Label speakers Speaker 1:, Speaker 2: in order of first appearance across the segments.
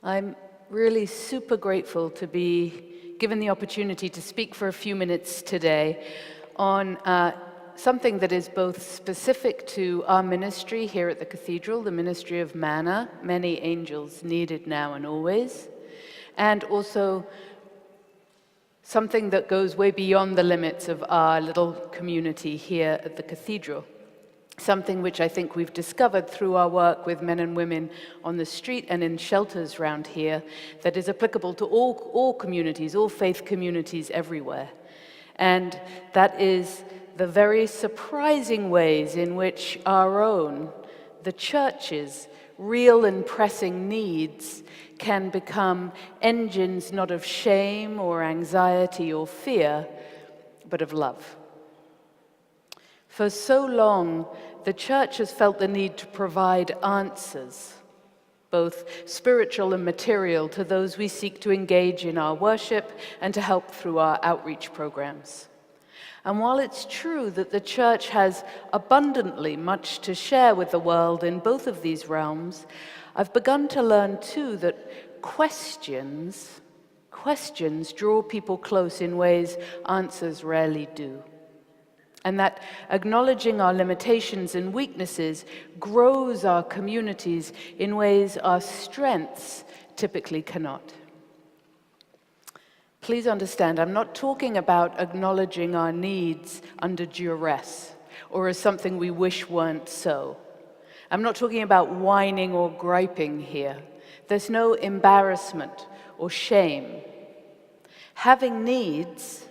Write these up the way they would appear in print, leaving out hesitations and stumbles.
Speaker 1: I'm really super grateful to be given the opportunity to speak for a few minutes today on something that is both specific to our ministry here at the Cathedral, the ministry of manna, many angels needed now and always, and also something that goes way beyond the limits of our little community here at the Cathedral. Something which I think we've discovered through our work with men and women on the street and in shelters around here that is applicable to all communities, all faith communities everywhere. And that is the very surprising ways in which our own, the church's, real and pressing needs can become engines not of shame or anxiety or fear, but of love. For so long, the church has felt the need to provide answers, both spiritual and material, to those we seek to engage in our worship and to help through our outreach programs. And while it's true that the church has abundantly much to share with the world in both of these realms, I've begun to learn too that questions draw people close in ways answers rarely do. And that acknowledging our limitations and weaknesses grows our communities in ways our strengths typically cannot. Please understand, I'm not talking about acknowledging our needs under duress or as something we wish weren't so. I'm not talking about whining or griping here. There's no embarrassment or shame. Having needs,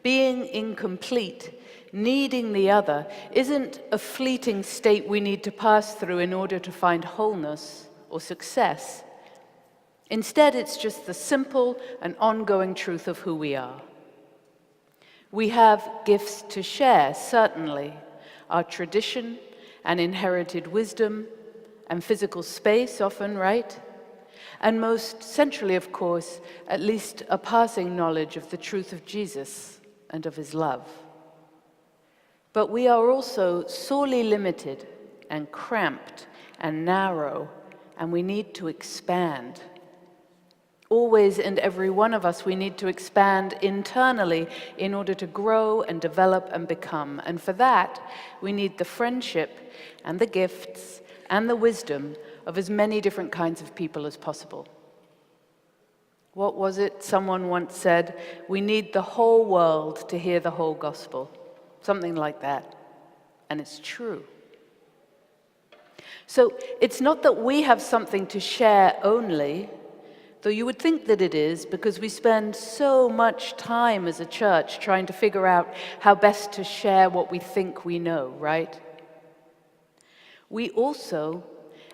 Speaker 1: being incomplete, needing the other, isn't a fleeting state we need to pass through in order to find wholeness or success. Instead, it's just the simple and ongoing truth of who we are. We have gifts to share, certainly, our tradition and inherited wisdom and physical space often, right? And most centrally, of course, at least a passing knowledge of the truth of Jesus and of his love. But we are also sorely limited and cramped and narrow, and we need to expand. Always and every one of us, we need to expand internally in order to grow and develop and become. And for that, we need the friendship and the gifts and the wisdom of as many different kinds of people as possible. What was it someone once said? We need the whole world to hear the whole gospel. Something like that. And it's true. So it's not that we have something to share only, though you would think that it is, because we spend so much time as a church trying to figure out how best to share what we think we know, right? We also,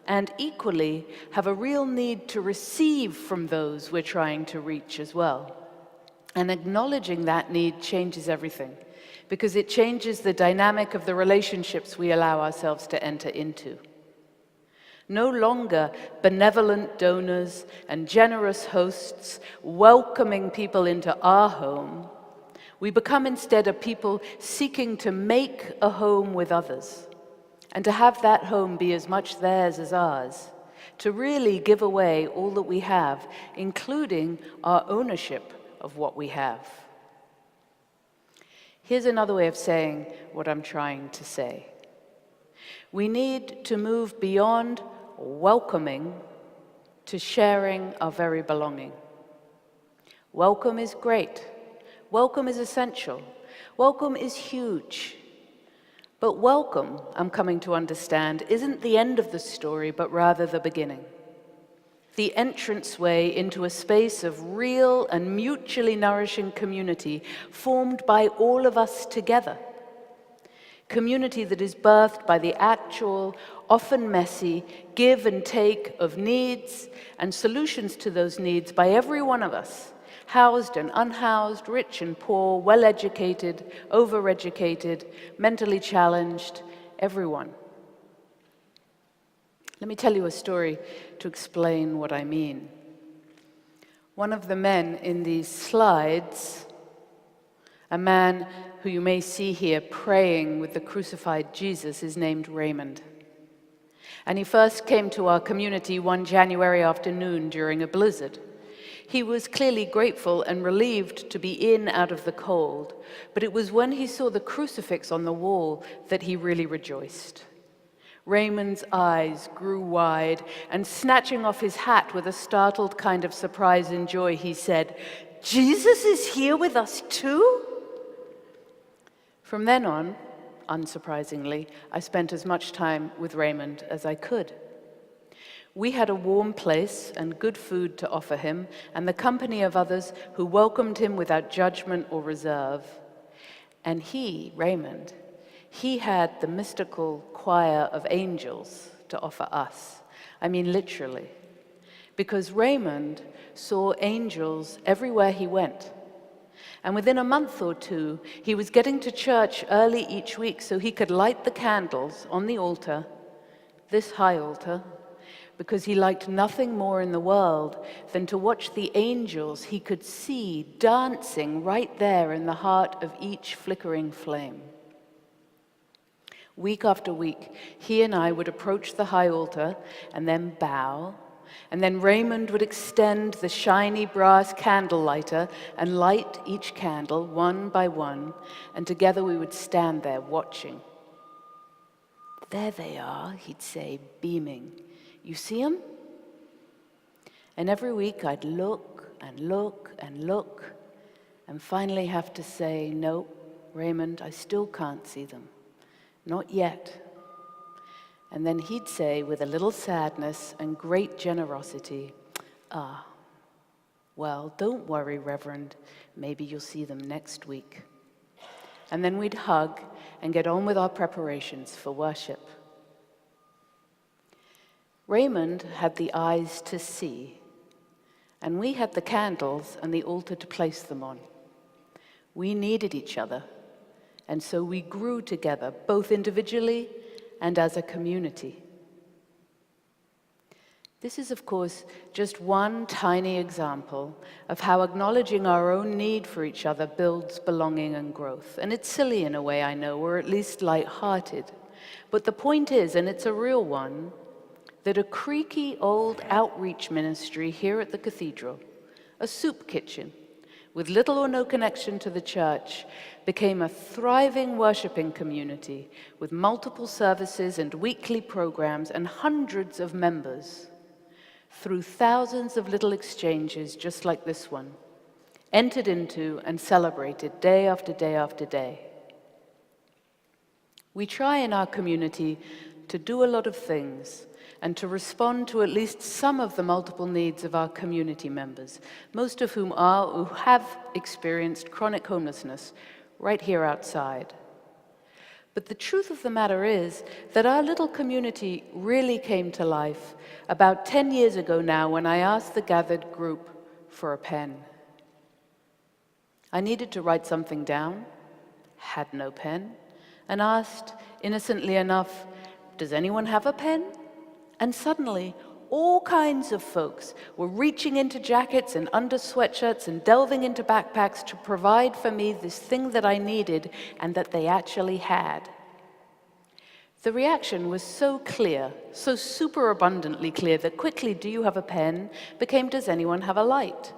Speaker 1: and equally, have a real need to receive from those we're trying to reach as well. And acknowledging that need changes everything, because it changes the dynamic of the relationships we allow ourselves to enter into. No longer benevolent donors and generous hosts welcoming people into our home, we become instead a people seeking to make a home with others, and to have that home be as much theirs as ours, to really give away all that we have, including our ownership of what we have. Here's another way of saying what I'm trying to say. We need to move beyond welcoming to sharing our very belonging. Welcome is great. Welcome is essential. Welcome is huge. But welcome, I'm coming to understand, isn't the end of the story, but rather the beginning. The entranceway into a space of real and mutually nourishing community formed by all of us together. Community that is birthed by the actual, often messy, give and take of needs and solutions to those needs by every one of us, housed and unhoused, rich and poor, well-educated, over-educated, mentally challenged, everyone. Let me tell you a story to explain what I mean. One of the men in these slides, a man who you may see here praying with the crucified Jesus, is named Raymond. And he first came to our community one January afternoon during a blizzard. He was clearly grateful and relieved to be in out of the cold, but it was when he saw the crucifix on the wall that he really rejoiced. Raymond's eyes grew wide, and snatching off his hat with a startled kind of surprise and joy, he said, "Jesus is here with us too?" From then on, unsurprisingly, I spent as much time with Raymond as I could. We had a warm place and good food to offer him, and the company of others who welcomed him without judgment or reserve. And he, Raymond, he had the mystical choir of angels to offer us. I mean, literally. Because Raymond saw angels everywhere he went. And within a month or two, he was getting to church early each week so he could light the candles on the altar, this high altar, because he liked nothing more in the world than to watch the angels he could see dancing right there in the heart of each flickering flame. Week after week, he and I would approach the high altar and then bow, and then Raymond would extend the shiny brass candle lighter and light each candle one by one, and together we would stand there watching. "There they are," he'd say, beaming. "You see 'em?" And every week I'd look and look and look, and finally have to say, "No, Raymond, I still can't see them. Not yet." And then he'd say, with a little sadness and great generosity, "Well, don't worry, Reverend. Maybe you'll see them next week." And then we'd hug and get on with our preparations for worship. Raymond had the eyes to see, and we had the candles and the altar to place them on. We needed each other, and so we grew together, both individually and as a community. This is, of course, just one tiny example of how acknowledging our own need for each other builds belonging and growth. And it's silly in a way, I know, or at least light-hearted. But the point is, and it's a real one, that a creaky old outreach ministry here at the cathedral, a soup kitchen, with little or no connection to the church, became a thriving worshiping community with multiple services and weekly programs and hundreds of members through thousands of little exchanges just like this one, entered into and celebrated day after day after day. We try in our community to do a lot of things and to respond to at least some of the multiple needs of our community members, most of whom are or have experienced chronic homelessness right here outside. But the truth of the matter is that our little community really came to life about 10 years ago now when I asked the gathered group for a pen. I needed to write something down, had no pen, and asked, innocently enough, "Does anyone have a pen?" And suddenly, all kinds of folks were reaching into jackets and under sweatshirts and delving into backpacks to provide for me this thing that I needed and that they actually had. The reaction was so clear, so super abundantly clear, that quickly, "Do you have a pen?" became, "Does anyone have a light?"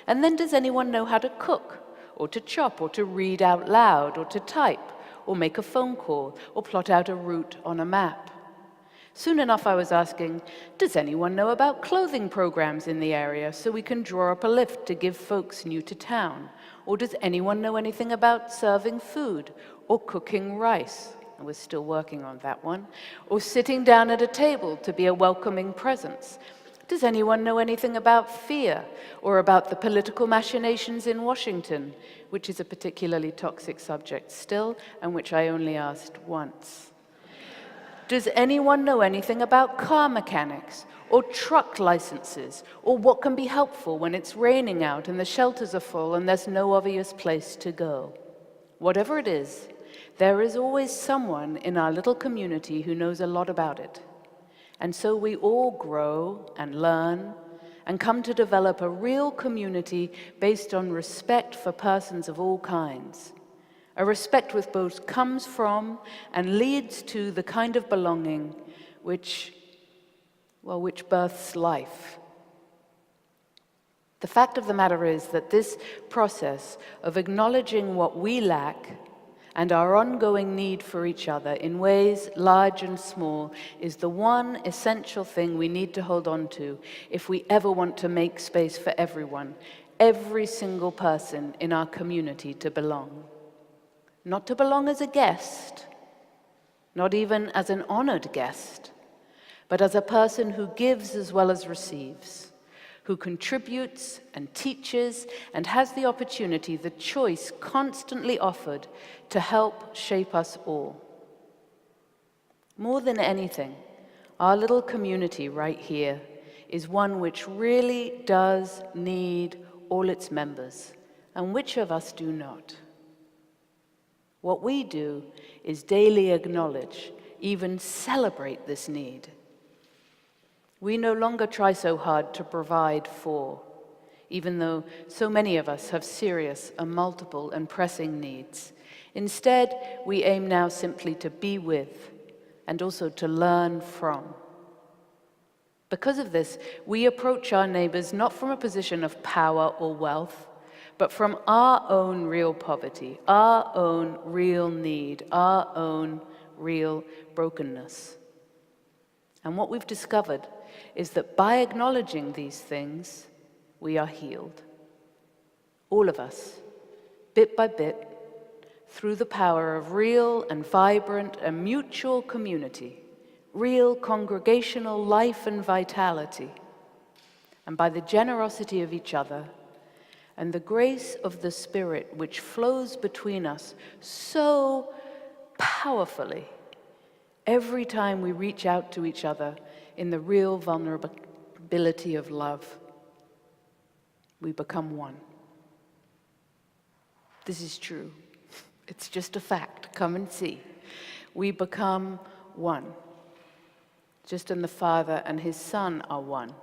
Speaker 1: And then, "Does anyone know how to cook, or to chop, or to read out loud, or to type, or make a phone call, or plot out a route on a map?" Soon enough, I was asking, "Does anyone know about clothing programs in the area so we can draw up a lift to give folks new to town? Or does anyone know anything about serving food or cooking rice?" I was still working on that one. "Or sitting down at a table to be a welcoming presence? Does anyone know anything about fear or about the political machinations in Washington?" which is a particularly toxic subject still, and which I only asked once. "Does anyone know anything about car mechanics or truck licenses or what can be helpful when it's raining out and the shelters are full and there's no obvious place to go?" Whatever it is, there is always someone in our little community who knows a lot about it. And so we all grow and learn and come to develop a real community based on respect for persons of all kinds. A respect which both comes from and leads to the kind of belonging which well, which births life. The fact of the matter is that this process of acknowledging what we lack and our ongoing need for each other in ways large and small is the one essential thing we need to hold on to if we ever want to make space for everyone, every single person in our community to belong. Not to belong as a guest, not even as an honored guest, but as a person who gives as well as receives, who contributes and teaches and has the opportunity, the choice constantly offered to help shape us all. More than anything, our little community right here is one which really does need all its members, and which of us do not? What we do is daily acknowledge, even celebrate this need. We no longer try so hard to provide for, even though so many of us have serious and multiple and pressing needs. Instead, we aim now simply to be with and also to learn from. Because of this, we approach our neighbors not from a position of power or wealth, but from our own real poverty, our own real need, our own real brokenness. And what we've discovered is that by acknowledging these things, we are healed. All of us, bit by bit, through the power of real and vibrant and mutual community, real congregational life and vitality, and by the generosity of each other, and the grace of the Spirit which flows between us so powerfully every time we reach out to each other in the real vulnerability of love, we become one. This is true. It's just a fact. Come and see. We become one. Just as the Father and his Son are one.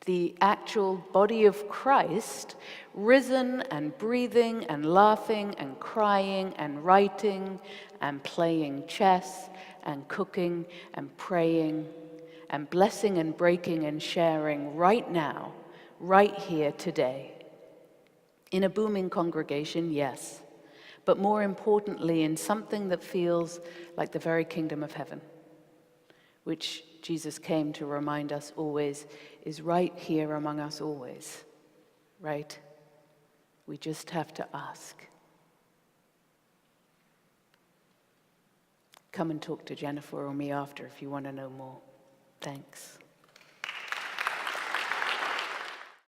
Speaker 1: The actual body of Christ, risen and breathing and laughing and crying and writing and playing chess and cooking and praying and blessing and breaking and sharing right now, right here today. In a booming congregation, yes, but more importantly in something that feels like the very kingdom of heaven, which Jesus came to remind us always is right here among us always, right? We just have to ask. Come and talk to Jennifer or me after if you want to know more. Thanks.